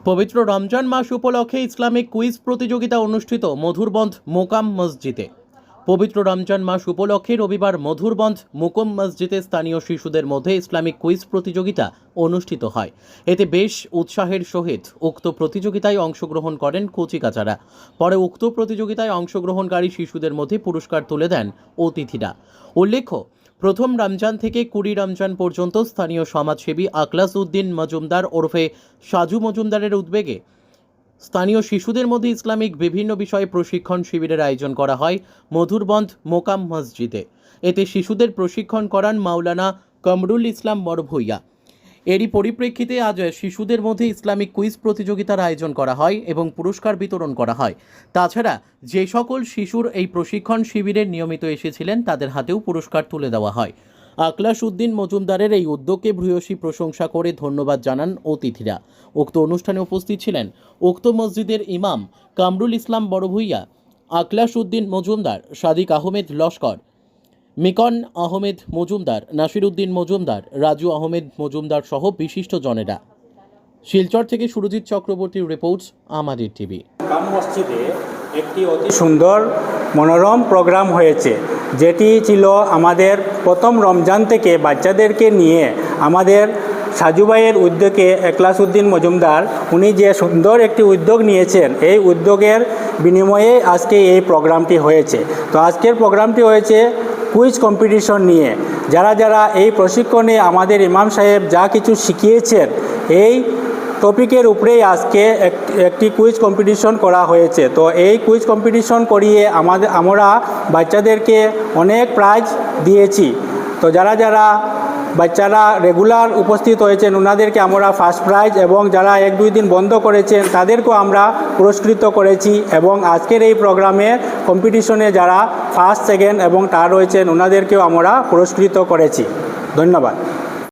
পবিত্র রমজান মাস উপলক্ষে Islamic quiz প্রতিযোগিতা অনুষ্ঠিত মধুরবন্ধ মোকাম মসজিদে। পবিত্র রমজান মাস উপলক্ষে রবিবার মধুরবন্ধ মোকাম মসজিদে স্থানীয় শিশুদের মধ্যে ইসলামিক কুইজ প্রতিযোগিতা অনুষ্ঠিত হয়। এতে বেশ উৎসাহের সহিত উক্ত প্রতিযোগিতায় অংশগ্রহণ করেন কচিকাচারা। পরে উক্ত প্রতিযোগিতায় অংশগ্রহণকারী শিশুদের মধ্যে পুরস্কার তুলে দেন অতিথিরা। উল্লেখ্য, প্রথম রমজান থেকে 20 রমজান পর্যন্ত স্থানীয় সমাজসেবী আখলাস উদ্দিন মজুমদার ওরফে সাজু মজুমদারের উদ্যোগে স্থানীয় শিশুদের মধ্যে ইসলামিক বিভিন্ন বিষয়ে প্রশিক্ষণ শিবিরের আয়োজন করা হয় মধুরবন্ধ মোকাম মসজিদে। এতে শিশুদের প্রশিক্ষণ করান মাওলানা কামরুল ইসলাম বড়ভূইয়া। এরই পরিপ্রেক্ষিতে আজ শিশুদের মধ্যে ইসলামিক কুইজ প্রতিযোগিতার আয়োজন করা হয় এবং পুরস্কার বিতরণ করা হয়। তাছাড়া যে সকল শিশুর এই প্রশিক্ষণ শিবিরে নিয়মিত এসেছিলেন তাদের হাতেও পুরস্কার তুলে দেওয়া হয়। আখলাস উদ্দিন মজুমদারের এই উদ্যোগকে ভূয়সী প্রশংসা করে ধন্যবাদ জানান অতিথিরা। উক্ত অনুষ্ঠানে উপস্থিত ছিলেন উক্ত মসজিদের ইমাম কামরুল ইসলাম বড়ভূইয়া, আখলাস উদ্দিন মজুমদার, সাদিক আহমেদ লস্কর, মিকন আহমেদ মজুমদার, নাসির উদ্দিন মজুমদার, রাজু আহমেদ মজুমদার সহ বিশিষ্ট জনেরা। শিলচর থেকে সুরজিৎ চক্রবর্তীর রিপোর্টস, আমাদের টিভি। মসজিদে একটি অতি সুন্দর মনোরম প্রোগ্রাম হয়েছে, যেটি ছিল আমাদের প্রথম রমজান থেকে বাচ্চাদেরকে নিয়ে আমাদের সাজু ভাইয়ের উদ্যোগে আখলাস উদ্দিন মজুমদার উনি যে সুন্দর একটি উদ্যোগ নিয়েছেন, এই উদ্যোগের বিনিময়ে আজকে এই প্রোগ্রামটি হয়েছে। তো আজকের প্রোগ্রামটি হয়েছে কুইজ কম্পিটিশন নিয়ে। যারা যারা এই প্রশিক্ষণে আমাদের ইমাম সাহেব যা কিছু শিখিয়েছেন, এই টপিকের উপরেই আজকে একটি কুইজ কম্পিটিশন করা হয়েছে। তো এই কুইজ কম্পিটিশন করিয়ে আমরা বাচ্চাদেরকে অনেক প্রাইজ দিয়েছি। তো যারা যারা বাচ্চারা রেগুলার উপস্থিত হয়েছেন ওনাদেরকে আমরা ফার্স্ট প্রাইজ, এবং যারা 1-2 দিন বন্ধ করেছেন তাদেরকেও আমরা পুরস্কৃত করেছি। এবং আজকের এই প্রোগ্রামে কম্পিটিশনে যারা ফার্স্ট, সেকেন্ড এবং থার্ড হয়েছেন ওনাদেরকেও আমরা পুরস্কৃত করেছি। ধন্যবাদ।